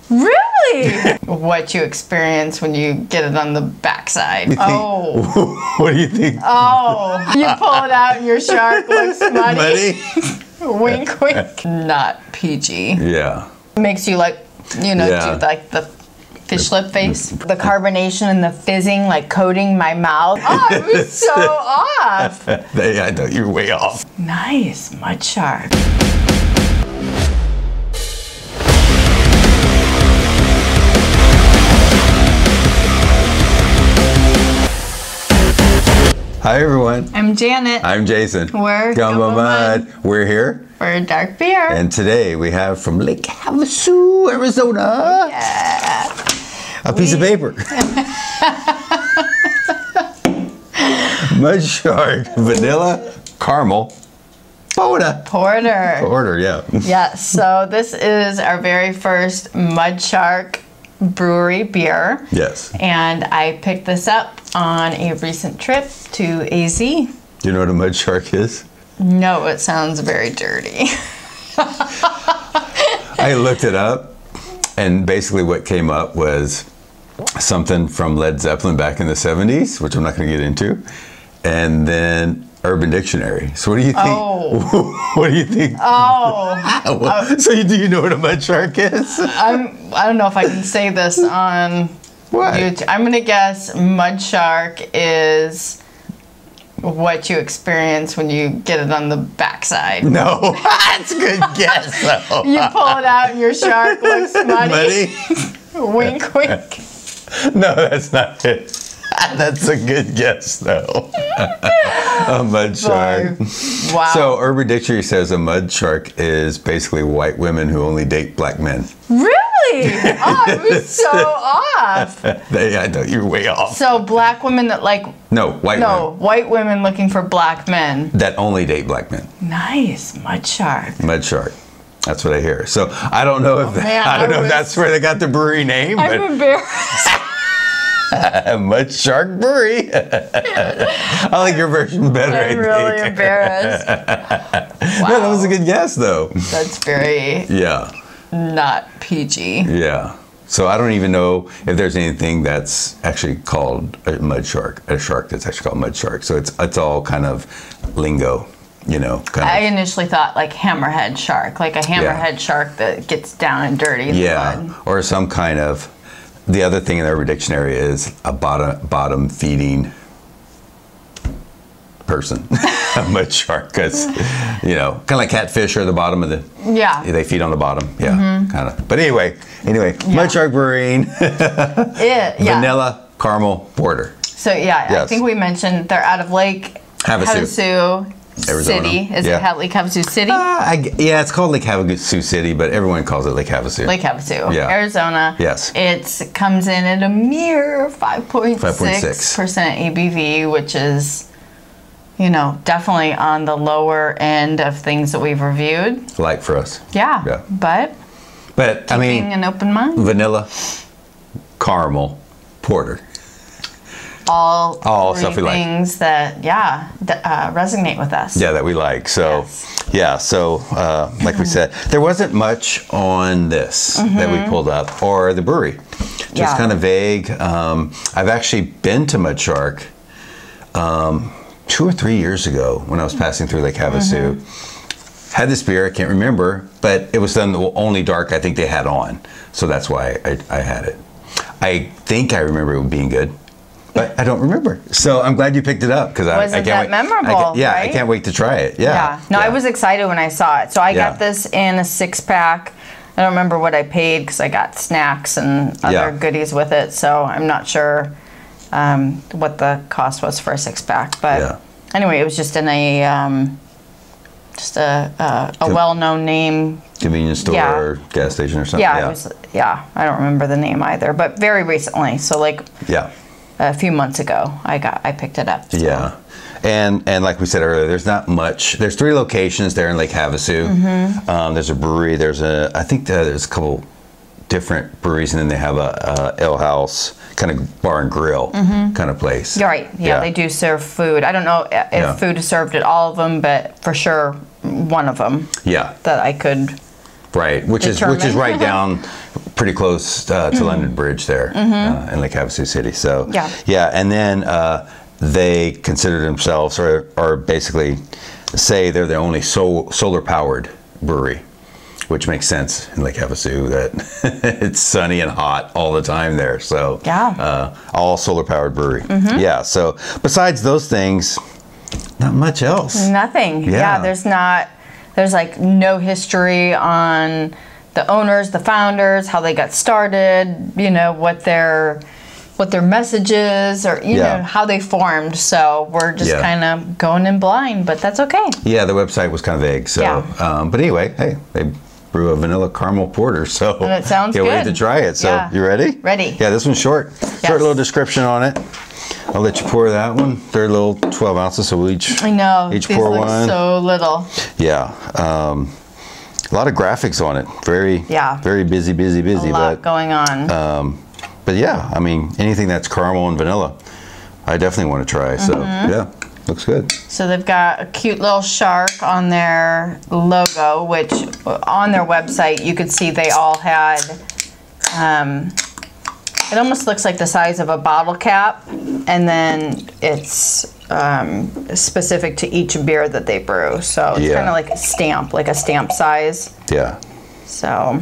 Really? What you experience when you get it on the backside. Oh. What do you think? Oh. You pull it out and your shark looks muddy. Wink, wink. Not PG. Yeah. Makes you like, do like the fish lip face. The carbonation and the fizzing like coating my mouth. Oh, it was so off. I know, you're way off. Nice, Mudshark. Hi everyone. I'm Janet. I'm Jason. We're Gumbo Mud. We're here for a dark beer. And today we have from Lake Havasu, Arizona. Yeah. A piece of paper. Mudshark Vanilla Caramel Porter. Porter, yeah. Yes, so this is our very first Mudshark Brewery beer. Yes. And I picked this up on a recent trip to AZ. Do you know what a Mudshark is? No, it sounds very dirty. I looked it up, and basically what came up was something from Led Zeppelin back in the 70s, which I'm not going to get into, and then Urban Dictionary. So what do you think? Oh. What do you think? Oh. So do you know what a Mudshark is? I don't know if I can say this on YouTube. I'm going to guess Mudshark is what you experience when you get it on the backside. No, that's a good guess though. You pull it out and your shark looks muddy. Wink, wink. No, that's not it. That's a good guess though. A Mudshark. Wow. So Urban Dictionary says a Mudshark is basically white women who only date black men. Really? Oh, it was so off. I know, you're way off. So black women that like... No, white women. White women looking for black men. That only date black men. Nice. Mudshark. Mudshark. That's what I hear. So I don't know if if that's where they got the brewery name. I'm embarrassed. Mudshark Brewery. I like your version better. I'm really embarrassed. Wow. No, that was a good guess though. That's very not PG. Yeah. So I don't even know if there's anything that's actually called a Mudshark, a shark that's actually called Mudshark. So it's all kind of lingo, you know. I initially thought like hammerhead shark, like a hammerhead shark that gets down and dirty in the blood. Or some kind of. The other thing in the Urban Dictionary is a bottom feeding person, a Mudshark, because kind of like catfish are the bottom of the. Yeah. They feed on the bottom. Yeah, kind of. But anyway, Mudshark Brewing, Vanilla Caramel Porter. So I think we mentioned they're out of Lake Havasu. Arizona. City. Is it Lake Havasu City? Yeah, it's called Lake Havasu City, but everyone calls it Lake Havasu. Lake Havasu, Arizona. Yes. It comes in at a mere 5.6% ABV, which is, definitely on the lower end of things that we've reviewed. Like for us. Yeah. But I mean, keeping an open mind. Vanilla, caramel, porter. All stuff we like. Things that resonate with us. Yeah, that we like. So like we said, there wasn't much on this that we pulled up, or the brewery. Just kind of vague. I've actually been to Mudshark 2 or 3 years ago when I was passing through Lake Havasu. Had this beer, I can't remember, but it was the only dark I think they had on. So that's why I had it. I think I remember it being good. But I don't remember. So I'm glad you picked it up because I can't wait. Memorable, I can't wait to try it. No, I was excited when I saw it. So I got this in a 6-pack. I don't remember what I paid because I got snacks and other goodies with it. So I'm not sure what the cost was for a 6-pack. But anyway, it was just in a well-known name. Convenience store or gas station or something. I don't remember the name either. But very recently. So a few months ago, I picked it up. So. Yeah, and like we said earlier, there's not much. There's 3 locations there in Lake Havasu. There's a brewery. I think there's a couple different breweries, and then they have a ale house, kind of bar and grill kind of place. You're right. Yeah, they do serve food. I don't know if food is served at all of them, but for sure one of them. Yeah. That I could. Right, which is right down pretty close to London Bridge there in Lake Havasu City. So yeah, and then they consider themselves, or basically say they're the only solar powered brewery, which makes sense in Lake Havasu that it's sunny and hot all the time there. So all solar powered brewery. Yeah. So besides those things, not much else. Nothing. Yeah. There's like no history on the owners, the founders, how they got started, you know, what their message is, or you know, how they formed. So we're just kind of going in blind, but that's okay. Yeah, the website was kind of vague. So but anyway, hey, they brew a vanilla caramel porter, so and it sounds good. Can't wait to try it. So you ready? Ready. Yeah, this one's short. Short little description on it. I'll let you pour that one. They're little 12 ounces, so we'll each pour one. So little. Yeah. A lot of graphics on it. Very busy. A lot going on. But yeah, I mean, anything that's caramel and vanilla, I definitely want to try. So yeah, looks good. So they've got a cute little shark on their logo, which on their website you could see they all had. It almost looks like the size of a bottle cap, and then it's specific to each beer that they brew. So it's kind of like a stamp size. Yeah. So.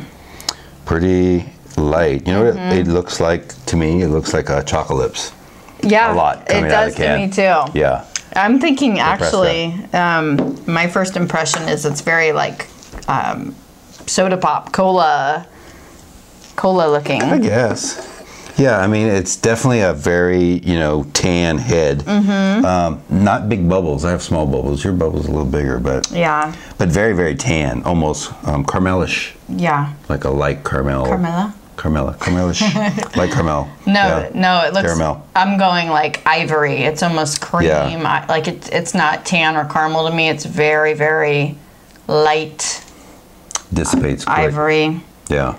Pretty light. You know what it looks like to me? It looks like a Chocolips. Yeah. A lot coming it out of does the can. To me too. Yeah. I'm thinking actually, my first impression is it's very like soda pop, cola looking. I guess. Yeah, I mean, it's definitely a very, you know, tan head. Not big bubbles. I have small bubbles. Your bubble's a little bigger, but but very, very tan, almost caramelish. Yeah. Like a light caramel. Caramelish. Light caramel. No, it looks. Caramel. I'm going like ivory. It's almost cream. Yeah. Like it's not tan or caramel to me. It's very, very light. Dissipates quick. Ivory. Yeah.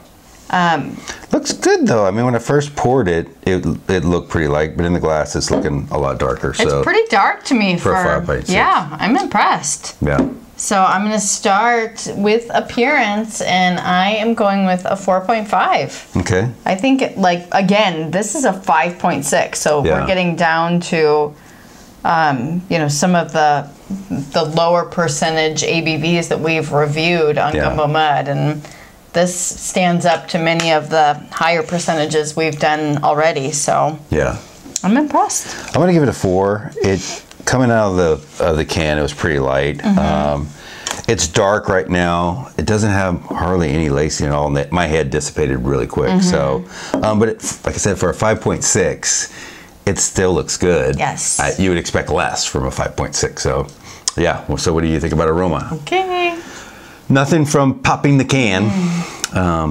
Looks good though. I mean, when I first poured it, it looked pretty light, but in the glass, it's looking a lot darker. So it's pretty dark to me for 5.6. Yeah, I'm impressed. Yeah. So I'm going to start with appearance, and I am going with a 4.5. Okay. I think, like, again, this is a 5.6, so we're getting down to, you know, some of the lower percentage ABVs that we've reviewed on Gumbo Mud, and this stands up to many of the higher percentages we've done already. So yeah, I'm impressed. I'm going to give it a 4. It coming out of the can, it was pretty light. It's dark right now. It doesn't have hardly any lacing at all. My head dissipated really quick. So, but like I said, for a 5.6, it still looks good. Yes. You would expect less from a 5.6. So, yeah. Well, so what do you think about aroma? Okay. Nothing from popping the can,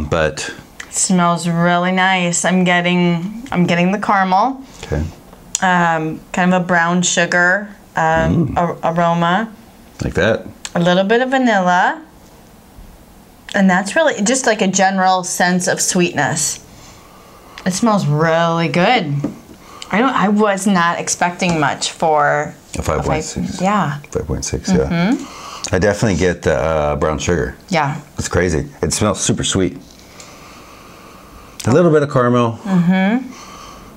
but it smells really nice. I'm getting the caramel. Okay. Kind of a brown sugar aroma. Like that. A little bit of vanilla. And that's really just like a general sense of sweetness. It smells really good. I was not expecting much for a 5.6. Yeah. 5.6, yeah. I definitely get the brown sugar. Yeah. It's crazy. It smells super sweet. A little bit of caramel.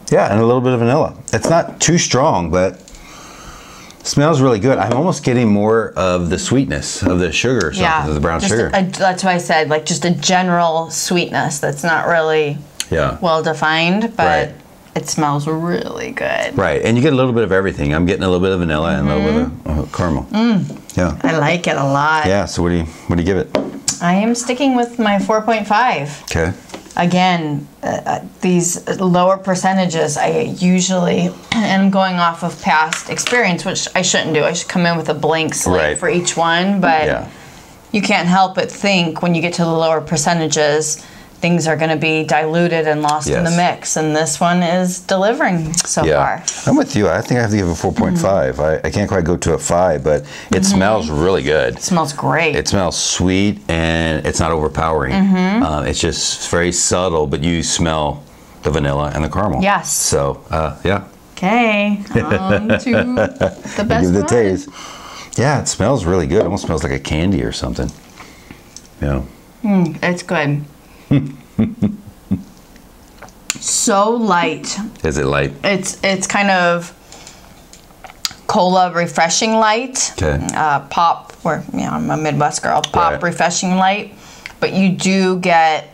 Yeah, and a little bit of vanilla. It's not too strong, but smells really good. I'm almost getting more of the sweetness of the sugar or something, of the brown sugar. That's why I said, like, just a general sweetness that's not really well defined, but it smells really good. Right, and you get a little bit of everything. I'm getting a little bit of vanilla and a little bit of caramel. Yeah. I like it a lot. Yeah, so what do you give it? I am sticking with my 4.5. Okay. Again, these lower percentages, I usually am going off of past experience, which I shouldn't do. I should come in with a blank slate for each one, but you can't help but think when you get to the lower percentages, things are going to be diluted and lost in the mix, and this one is delivering so far. I'm with you. I think I have to give it a 4.5. I can't quite go to a 5, but it smells really good. It smells great. It smells sweet, and it's not overpowering. It's just very subtle, but you smell the vanilla and the caramel. Yes. So, yeah. Okay, on to the best Give it a one. taste. Yeah, it smells really good. It almost smells like a candy or something. Yeah. It's good. so light. Is it light? It's kind of cola refreshing light. Okay. Pop, or I'm a Midwest girl. Pop Right. refreshing light, but you do get.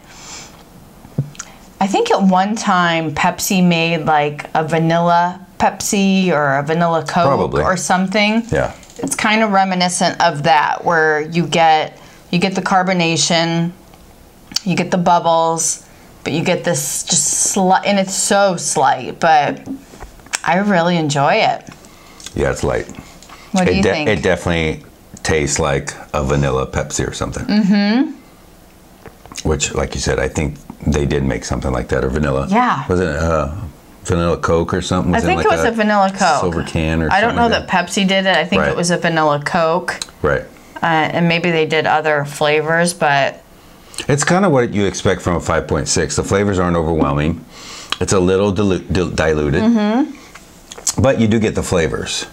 I think at one time Pepsi made like a vanilla Pepsi or a vanilla Coke Probably. or something. Yeah. It's kind of reminiscent of that, where you get the carbonation, you get the bubbles, but you get this just slight, and it's so slight, but I really enjoy it. Yeah, it's light. What do you think? It definitely tastes like a vanilla Pepsi or something. Mm-hmm. Which, like you said, I think they did make something like that, or vanilla. Yeah. Was it vanilla Coke or something? I think it was a vanilla Coke. Silver can or something. I don't know like that Pepsi did it. I think Right. it was a vanilla Coke. Right. And maybe they did other flavors, but It's kind of what you expect from a 5.6. The flavors aren't overwhelming. It's a little diluted. Mm-hmm. But you do get the flavors.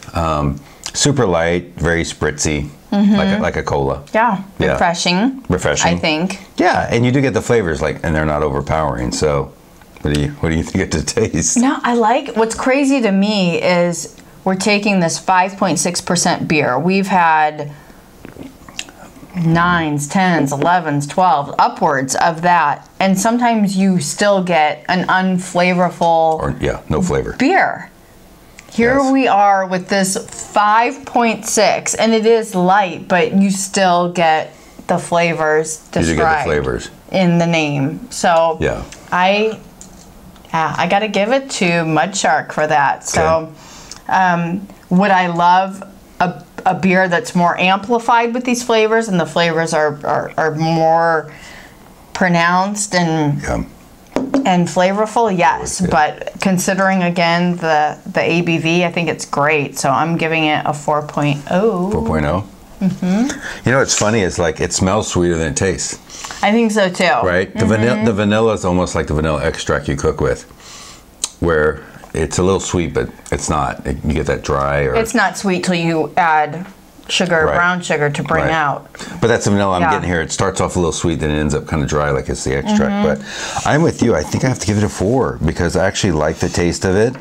Super light, very spritzy, like a cola. yeah, refreshing. Refreshing. I think. Yeah, and you do get the flavors, and they're not overpowering. So, what do you think it to taste? No, I like. What's crazy to me is we're taking this 5.6% beer. We've had 9s, 10s, 11s, 12s, upwards of that, and sometimes you still get an unflavorful No flavor beer. Here Yes. we are with this 5.6, and it is light, but you still get the flavors described You do get the flavors in the name. So Yeah. I got to give it to Mudshark for that. So would I love a beer that's more amplified with these flavors, and the flavors are more pronounced and flavorful? Yes, but considering again the ABV, I think it's great. So I'm giving it a 4.0. 4.0. Mm-hmm. You know what's funny is like it smells sweeter than it tastes. I think so too. Right? The vanilla is almost like the vanilla extract you cook with, where it's a little sweet, but it's not. You get that dry or. It's not sweet till you add sugar, Right. brown sugar, to bring out. But that's the vanilla I'm getting here. It starts off a little sweet, then it ends up kind of dry, like it's the extract. But I'm with you. I think I have to give it a 4 because I actually like the taste of it.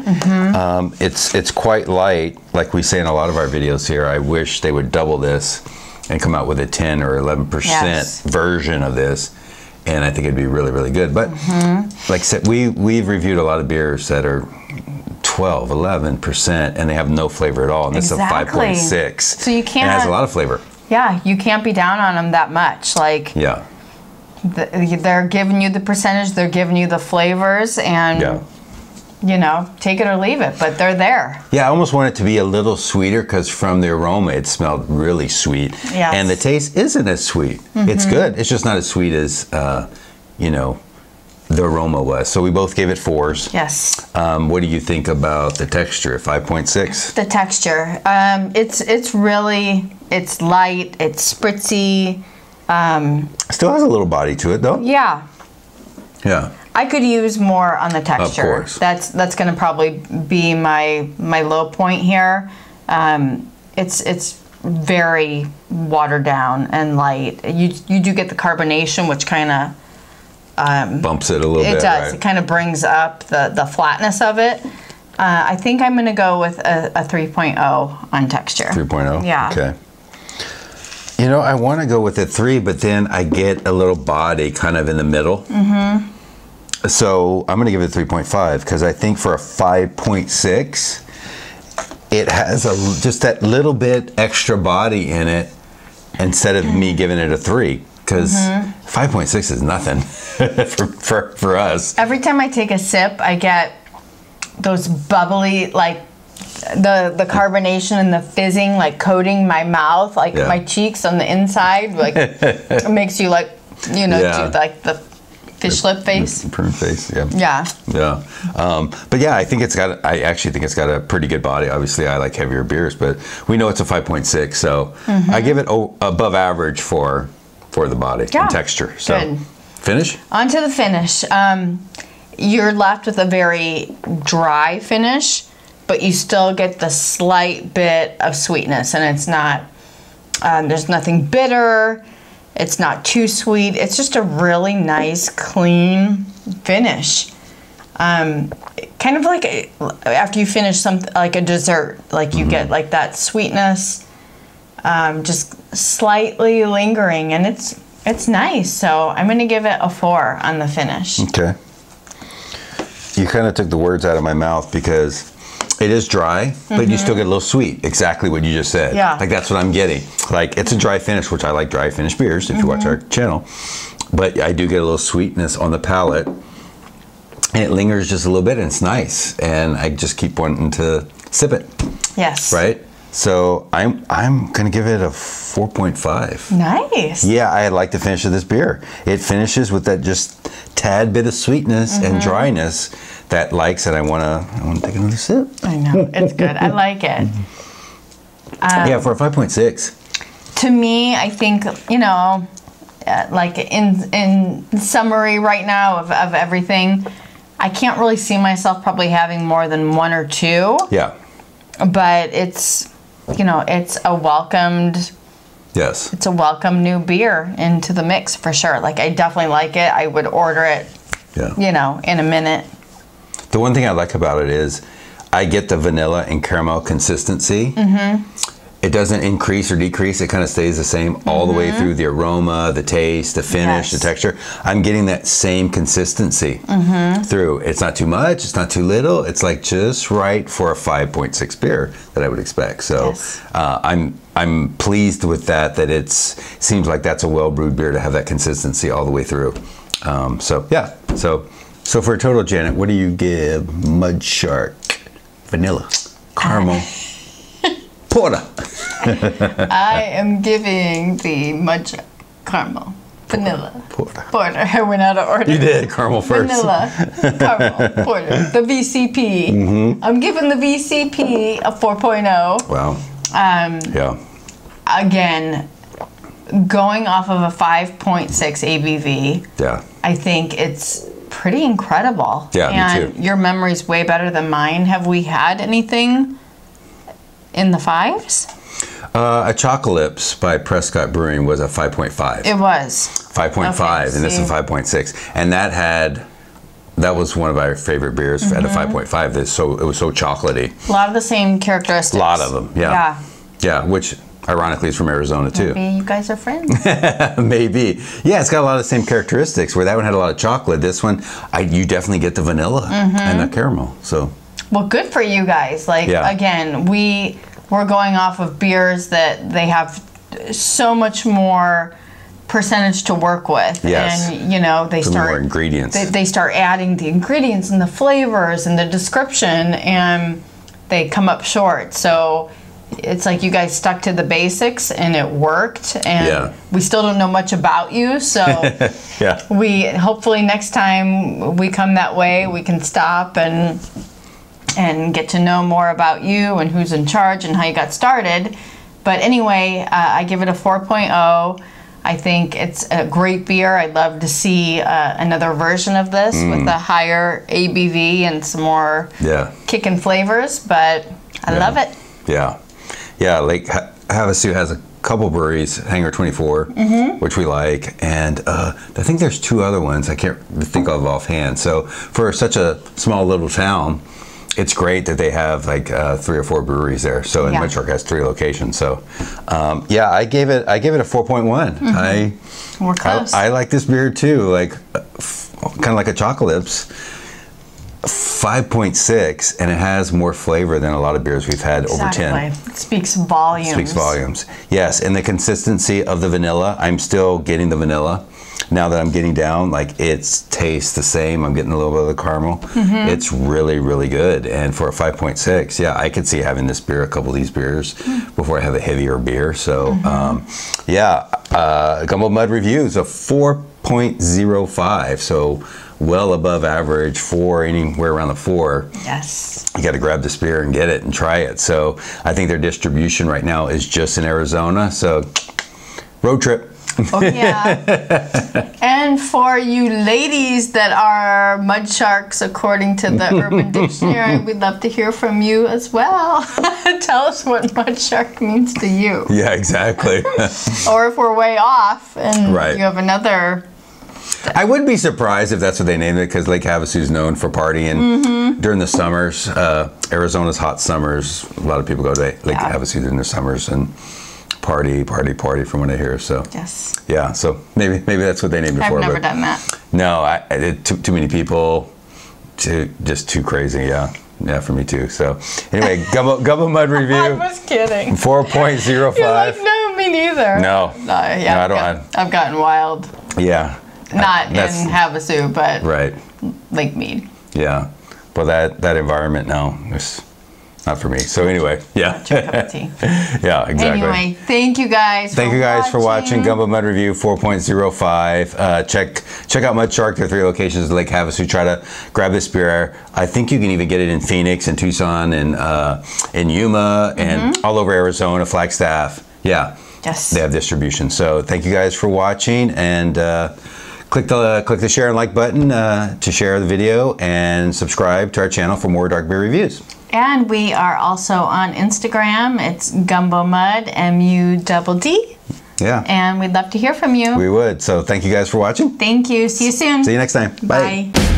It's quite light, like we say in a lot of our videos here. I wish they would double this and come out with a 10 or 11% version of this, and I think it'd be really, really good. But like I said, we've reviewed a lot of beers that are 12, 11%, and they have no flavor at all. And this is a 5.6. So you can't. And it has a lot of flavor. Yeah, you can't be down on them that much. Like, Yeah. they're giving you the percentage, they're giving you the flavors, and you know, take it or leave it, but they're there. Yeah, I almost want it to be a little sweeter because from the aroma it smelled really sweet. Yes. And the taste isn't as sweet. It's good. It's just not as sweet as, you know, the aroma was. So we both gave it 4s. Yes. What do you think about the texture? 5.6? The texture. It's really, it's light, it's spritzy. Still has a little body to it though. Yeah. Yeah. I could use more on the texture. Of course. That's going to probably be my low point here. It's very watered down and light. You do get the carbonation, which kind of bumps it a little bit. It does. Right? It kind of brings up the flatness of it. I think I'm going to go with a 3.0 on texture. 3.0? Yeah. Okay. You know, I want to go with a 3, but then I get a little body kind of in the middle. So I'm going to give it a 3.5 because I think for a 5.6, it has just that little bit extra body in it instead of me giving it a 3. Because 5.6 is nothing for us. Every time I take a sip, I get those bubbly, like the carbonation and the fizzing, like coating my mouth, like my cheeks on the inside. Like it makes you like, you know, do like the fish lip face. The prune face, yeah. Yeah. Yeah. But yeah, I actually think it's got a pretty good body. Obviously, I like heavier beers, but we know it's a 5.6, so I give it above average for the body and texture. So good. Finish? On to the finish. You're left with a very dry finish, but you still get the slight bit of sweetness, and it's not, there's nothing bitter. It's not too sweet. It's just a really nice, clean finish. kind of like after you finish something like a dessert, like you get like that sweetness, just slightly lingering, and it's nice. So I'm going to give it a 4 on the finish. Okay. You kind of took the words out of my mouth because it is dry, but you still get a little sweet. Exactly what you just said. Yeah. Like that's what I'm getting. Like it's a dry finish, which I like dry finish beers if you watch our channel. But I do get a little sweetness on the palate. And it lingers just a little bit and it's nice. And I just keep wanting to sip it. Yes. Right? So I'm gonna give it a 4.5. Nice. Yeah, I like the finish of this beer. It finishes with that just tad bit of sweetness and dryness that likes it. I wanna take another sip. I know, it's good. I like it. Yeah, for a 5.6. To me, I think, you know, like in summary right now of everything, I can't really see myself probably having more than 1 or 2. Yeah. But it's, you know, it's a welcomed new beer into the mix for sure. Like I definitely like it. I would order it, you know, in a minute. The one thing I like about it is I get the vanilla and caramel consistency. It doesn't increase or decrease. It kind of stays the same all the way through the aroma, the taste, the finish, the texture. I'm getting that same consistency through. It's not too much. It's not too little. It's like just right for a 5.6 beer that I would expect. So I'm pleased with that. That seems like that's a well brewed beer to have that consistency all the way through. So yeah. So for a total, Janet, what do you give Mudshark vanilla caramel porter? I am giving the Mudshark caramel vanilla porter. I went out of order. You did caramel first. Vanilla caramel porter. The VCP. I'm giving the VCP a 4.0. Wow. Yeah. Again, going off of a 5.6 ABV. Yeah. I think it's pretty incredible. Yeah, and me too. Your memory's way better than mine. Have we had anything in the 5s? A Chocolips by Prescott Brewing was a 5.5. It was 5.5, okay, and this is 5.6, and that was one of our favorite beers at a 5.5. It was so chocolatey. A lot of the same characteristics. A lot of them, yeah. Yeah, which ironically is from Arizona too. Maybe you guys are friends. Maybe. Yeah, it's got a lot of the same characteristics. Where that one had a lot of chocolate, this one, you definitely get the vanilla and the caramel. So. Well, good for you guys. Like again, we're going off of beers that they have so much more percentage to work with. Yes. And you know, they start more ingredients. They start adding the ingredients and the flavors and the description, and they come up short. So it's like you guys stuck to the basics and it worked, and we still don't know much about you, so we hopefully next time we come that way we can stop and get to know more about you and who's in charge and how you got started. But anyway, I give it a 4.0. I think it's a great beer. I'd love to see another version of this with a higher ABV and some more kicking flavors, but I love it. Yeah, Lake Havasu has a couple breweries, Hangar 24, which we like, and I think there's 2 other ones I can't think of offhand. So for such a small little town, it's great that they have like 3 or 4 breweries there. So and Mudshark has 3 locations. So yeah, I gave it a 4.1. We're close. I like this beer too, like kind of like a Chocolips. 5.6, and it has more flavor than a lot of beers we've had over 10. It speaks volumes. Speaks volumes. Yes, and the consistency of the vanilla, I'm still getting the vanilla. Now that I'm getting down, like it tastes the same. I'm getting a little bit of the caramel. It's really, really good. And for a 5.6, yeah, I could see having this beer, a couple of these beers, before I have a heavier beer. So, Gumbo Mud Reviews, a 4.05. So well above average, 4, anywhere around the 4. Yes. You got to grab this beer and get it and try it. So I think their distribution right now is just in Arizona. So road trip. Oh yeah. And for you ladies that are mud sharks according to the Urban Dictionary, we'd love to hear from you as well. Tell us what mud shark means to you. Yeah, exactly. Or if we're way off and you have another I would be surprised if that's what they named it, because Lake Havasu is known for partying during the summers. Arizona's hot summers. A lot of people go to Lake Havasu during the summers and party from what I hear. So yes, yeah. So maybe that's what they named it for. I've never done that. No, too many people. Just too crazy. Yeah. Yeah, for me too. So anyway, Gumbo Mud review. I was kidding. 4.05. You're like, no, me neither. No. Yeah, no, I've gotten wild. Yeah. Not in Havasu, but right. Lake Mead. Yeah. Well, that environment, no, it's not for me. So anyway, yeah. Not your cup of tea. Yeah, exactly. Anyway, thank you guys for watching Gumbo Mud Review 4.05. Check out Mudshark. There are 3 locations in Lake Havasu. Try to grab this beer. I think you can even get it in Phoenix and Tucson and in Yuma and all over Arizona, Flagstaff. Yeah. Yes. They have distribution. So thank you guys for watching, and click the share and like button to share the video, and subscribe to our channel for more dark beer reviews. And we are also on Instagram. It's Gumbo Mud, MUDD. Yeah. And we'd love to hear from you. We would. So thank you guys for watching. Thank you. See you soon. See you next time. Bye. Bye.